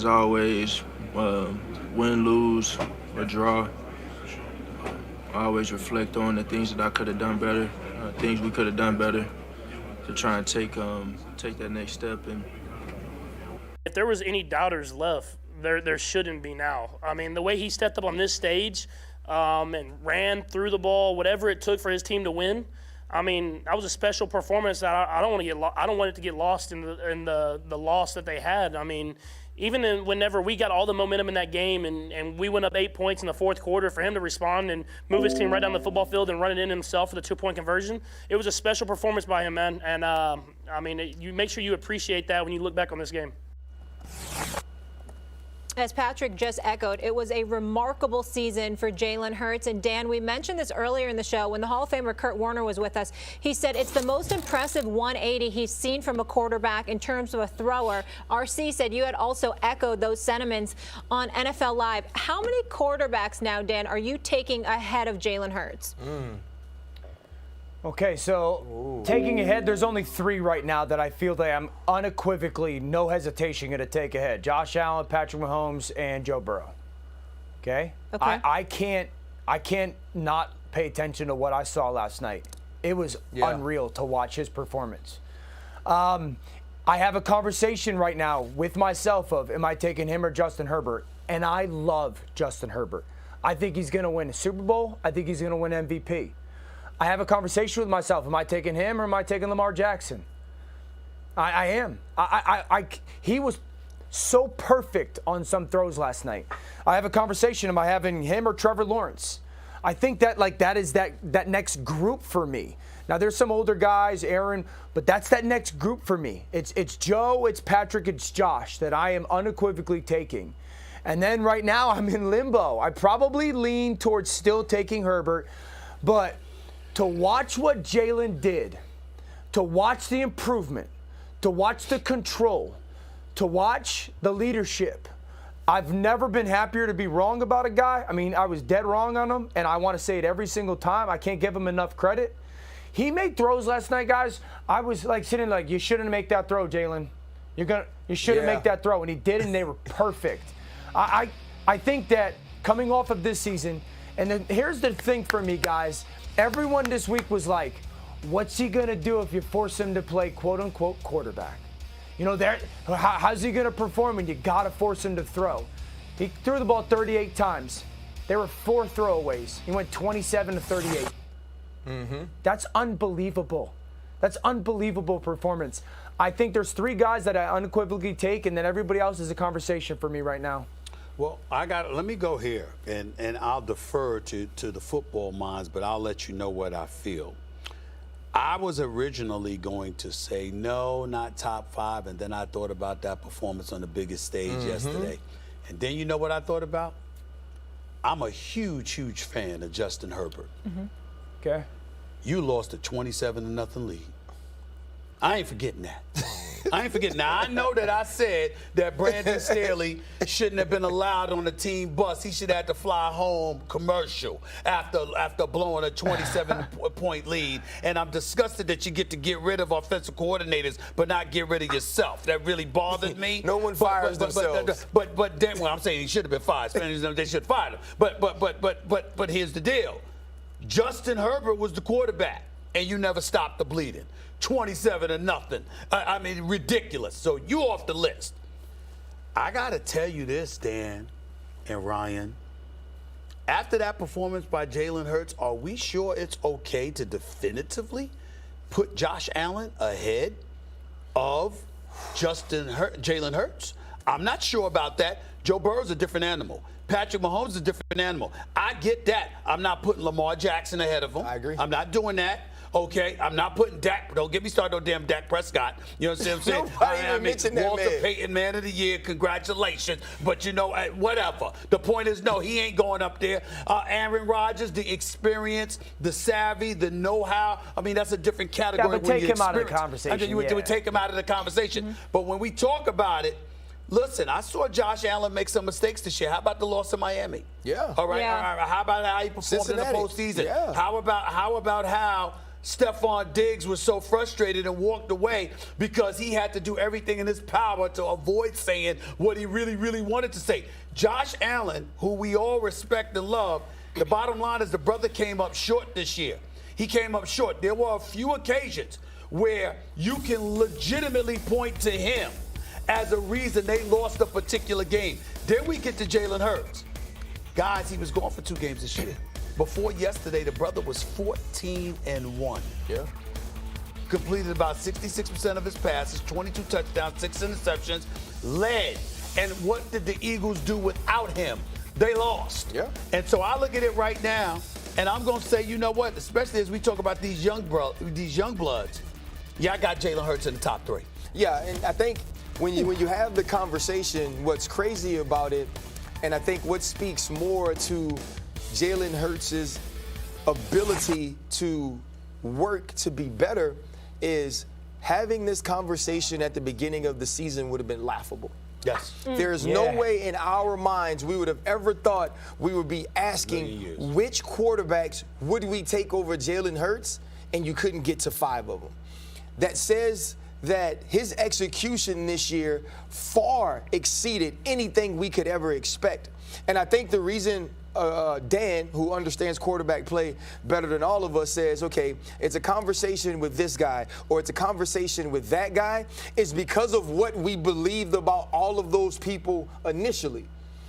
as always, win, lose, or draw, I always reflect on the things that I could have done better, things we could have done better to try and take that next step. And if there was any doubters left, there shouldn't be now. I mean, the way he stepped up on this stage and ran through the ball, whatever it took for his team to win. I mean, that was a special performance that I don't want it to get lost in the loss that they had. I mean, even whenever we got all the momentum in that game and we went up 8 points in the fourth quarter, for him to respond and move his team right down the football field and run it in himself for the 2-point conversion, it was a special performance by him, man. And, I mean, you make sure you appreciate that when you look back on this game. As Patrick just echoed, it was a remarkable season for Jalen Hurts. And Dan, we mentioned this earlier in the show when the Hall of Famer Kurt Warner was with us. He said it's the most impressive 180 he's seen from a quarterback in terms of a thrower. RC said you had also echoed those sentiments on NFL Live. How many quarterbacks now, Dan, are you taking ahead of Jalen Hurts? Okay, so taking ahead, there's only 3 right now that I feel that I'm unequivocally, no hesitation, going to take ahead. Josh Allen, Patrick Mahomes, and Joe Burrow. Okay? I can't not pay attention to what I saw last night. It was unreal to watch his performance. I have a conversation right now with myself of, am I taking him or Justin Herbert? And I love Justin Herbert. I think he's going to win a Super Bowl. I think he's going to win MVP. I have a conversation with myself. Am I taking him or am I taking Lamar Jackson? I am. He was so perfect on some throws last night. I have a conversation. Am I having him or Trevor Lawrence? I think that is that next group for me. Now, there's some older guys, Aaron, but that's that next group for me. It's Joe, it's Patrick, it's Josh that I am unequivocally taking. And then right now I'm in limbo. I probably lean towards still taking Herbert, but to watch what Jalen did, to watch the improvement, to watch the control, to watch the leadership, I've never been happier to be wrong about a guy. I mean, I was dead wrong on him, and I want to say it every single time. I can't give him enough credit. He made throws last night, guys. I was like sitting like, you shouldn't make that throw, Jalen. You shouldn't make that throw, and he did, and they were perfect. I think that coming off of this season, and then here's the thing for me, guys. Everyone this week was like, what's he going to do if you force him to play quote-unquote quarterback? You know, how's he going to perform when you got to force him to throw? He threw the ball 38 times. There were 4 throwaways. He went 27 to 38. That's unbelievable. That's unbelievable performance. I think there's 3 guys that I unequivocally take, and then everybody else is a conversation for me right now. Well, let me go here, and I'll defer to the football minds, but I'll let you know what I feel. I was originally going to say no, not top 5, and then I thought about that performance on the biggest stage yesterday. And then you know what I thought about? I'm a huge, huge fan of Justin Herbert. Okay. You lost a 27-0 lead. I ain't forgetting that. I ain't forgetting. Now, I know that I said that Brandon Staley shouldn't have been allowed on the team bus. He should have to fly home commercial after blowing a 27-point lead. And I'm disgusted that you get to get rid of offensive coordinators but not get rid of yourself. That really bothered me. No one fires themselves. But then, well, I'm saying he should have been fired. They should fire him. But here's the deal. Justin Herbert was the quarterback, and you never stopped the bleeding. 27-0. I mean, ridiculous. So you off the list. I got to tell you this, Dan and Ryan. After that performance by Jalen Hurts, are we sure it's okay to definitively put Josh Allen ahead of Jalen Hurts? I'm not sure about that. Joe Burrow's a different animal. Patrick Mahomes is a different animal. I get that. I'm not putting Lamar Jackson ahead of him. I agree. I'm not doing that. Okay, I'm not putting Dak. Don't get me started on damn Dak Prescott. You know what I'm saying? Nobody even mentioned that Walter man. Payton, Man of the Year. Congratulations. But you know, whatever. The point is, no, he ain't going up there. Aaron Rodgers, the experience, the savvy, the know-how. I mean, that's a different category. Yeah, but take him out of the conversation. I mean, you would take him out of the conversation. But when we talk about it, listen, I saw Josh Allen make some mistakes this year. How about the loss in Miami? Yeah. All right. Yeah. All right. How about how he performed Cincinnati. in the postseason? Yeah. How about how Stephon Diggs was so frustrated and walked away because he had to do everything in his power to avoid saying what he really, really wanted to say. Josh Allen, who we all respect and love, the bottom line is the brother came up short this year. He came up short. There were a few occasions where you can legitimately point to him as a reason they lost a particular game. Then we get to Jalen Hurts. Guys, he was gone for 2 games this year. Before yesterday, the brother was 14-1. Yeah. Completed about 66% of his passes, 22 touchdowns, 6 interceptions, led. And what did the Eagles do without him? They lost. Yeah. And so I look at it right now, and I'm going to say, you know what? Especially as we talk about these young bloods. Yeah, I got Jalen Hurts in the top 3. Yeah, and I think when you have the conversation, what's crazy about it, and I think what speaks more to Jalen Hurts' ability to work to be better is having this conversation at the beginning of the season would have been laughable. Yes. There's no way in our minds we would have ever thought we would be asking which quarterbacks would we take over Jalen Hurts, and you couldn't get to 5 of them. That says that his execution this year far exceeded anything we could ever expect. And I think the reason Dan, who understands quarterback play better than all of us, says, okay, it's a conversation with this guy or it's a conversation with that guy, is because of what we believed about all of those people initially.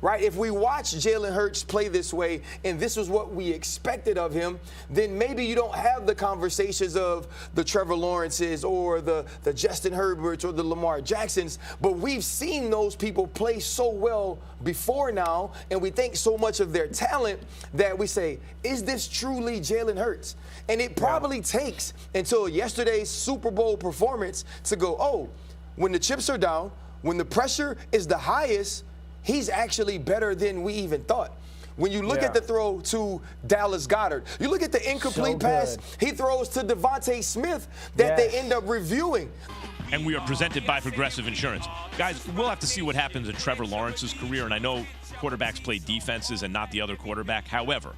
Right? If we watch Jalen Hurts play this way and this is what we expected of him, then maybe you don't have the conversations of the Trevor Lawrences or the Justin Herberts or the Lamar Jacksons, but we've seen those people play so well before now, and we think so much of their talent that we say, is this truly Jalen Hurts? And it probably takes until yesterday's Super Bowl performance to go, oh, when the chips are down, when the pressure is the highest, he's actually better than we even thought. When you look at the throw to Dallas Goedert, you look at the incomplete pass he throws to Devontae Smith that they end up reviewing. And we are presented by Progressive Insurance. Guys, we'll have to see what happens in Trevor Lawrence's career, and I know quarterbacks play defenses and not the other quarterback. However,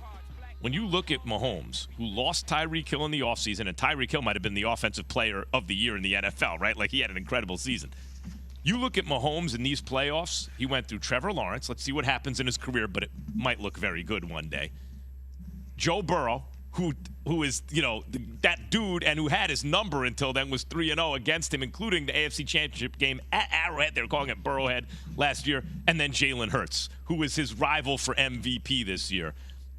when you look at Mahomes, who lost Tyreek Hill in the offseason, and Tyreek Hill might have been the offensive player of the year in the NFL, right? Like, he had an incredible season. You look at Mahomes in these playoffs, he went through Trevor Lawrence. Let's see what happens in his career, but it might look very good one day. Joe Burrow, who is, that dude and who had his number until then, was 3-0 against him, including the AFC Championship game at Arrowhead. They were calling it Burrowhead last year. And then Jalen Hurts, who was his rival for MVP this year,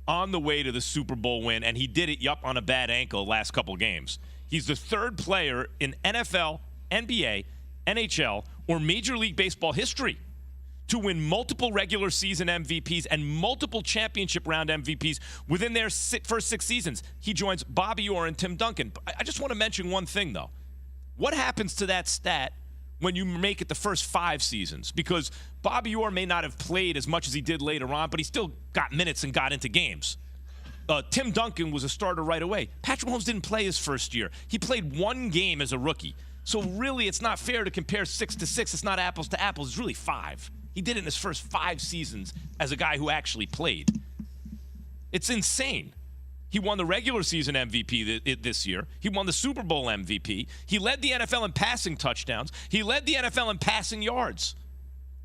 on the way to the Super Bowl win, and he did it, on a bad ankle last couple games. He's the 3rd player in NFL, NBA, NHL, or Major League Baseball history to win multiple regular season MVPs and multiple championship round MVPs within their first 6 seasons. He joins Bobby Orr and Tim Duncan. I just want to mention one thing, though. What happens to that stat when you make it the first 5 seasons? Because Bobby Orr may not have played as much as he did later on, but he still got minutes and got into games. Tim Duncan was a starter right away. Patrick Mahomes didn't play his first year. He played 1 game as a rookie. So really, it's not fair to compare 6 to 6. It's not apples to apples. It's really 5. He did it in his first 5 seasons as a guy who actually played. It's insane. He won the regular season MVP this year. He won the Super Bowl MVP. He led the NFL in passing touchdowns. He led the NFL in passing yards.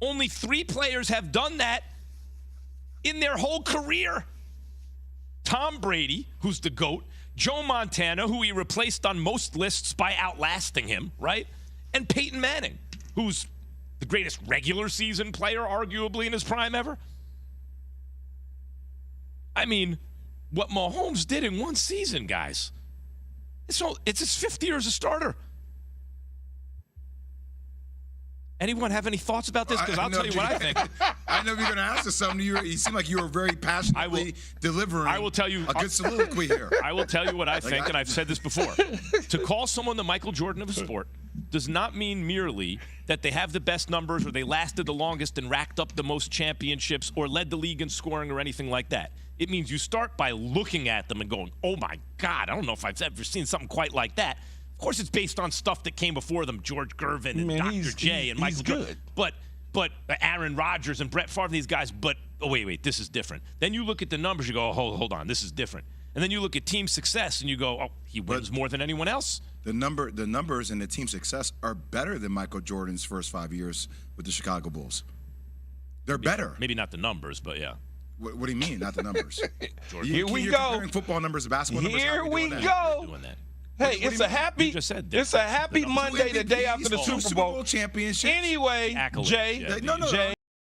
Only 3 players have done that in their whole career. Tom Brady, who's the GOAT, Joe Montana, who he replaced on most lists by outlasting him, right? And Peyton Manning, who's the greatest regular season player, arguably, in his prime ever. I mean, what Mahomes did in 1 season, guys, it's his 5th year as a starter. Anyone have any thoughts about this? Because I'll tell you what I think. I know you're going to answer something. You seem like you were very passionately delivering a good soliloquy here. I will tell you what I think, and I've said this before. To call someone the Michael Jordan of a sport does not mean merely that they have the best numbers or they lasted the longest and racked up the most championships or led the league in scoring or anything like that. It means you start by looking at them and going, oh, my God, I don't know if I've ever seen something quite like that. Of course, it's based on stuff that came before them, George Gervin and Dr. J and Michael Jordan. But Aaron Rodgers and Brett Favre, these guys. But, oh, wait, this is different. Then you look at the numbers, you go, oh, hold on, this is different. And then you look at team success and you go, oh, he wins more than anyone else. The numbers and the team success are better than Michael Jordan's first 5 years with the Chicago Bulls. They're better. Maybe not the numbers, but yeah. What do you mean, not the numbers? Here we You're go. comparing football numbers to basketball numbers. Here we go. Hey, it's a happy Monday, the day after the Super Bowl championship. Anyway, Accolades, Jay, yeah. No, Jay.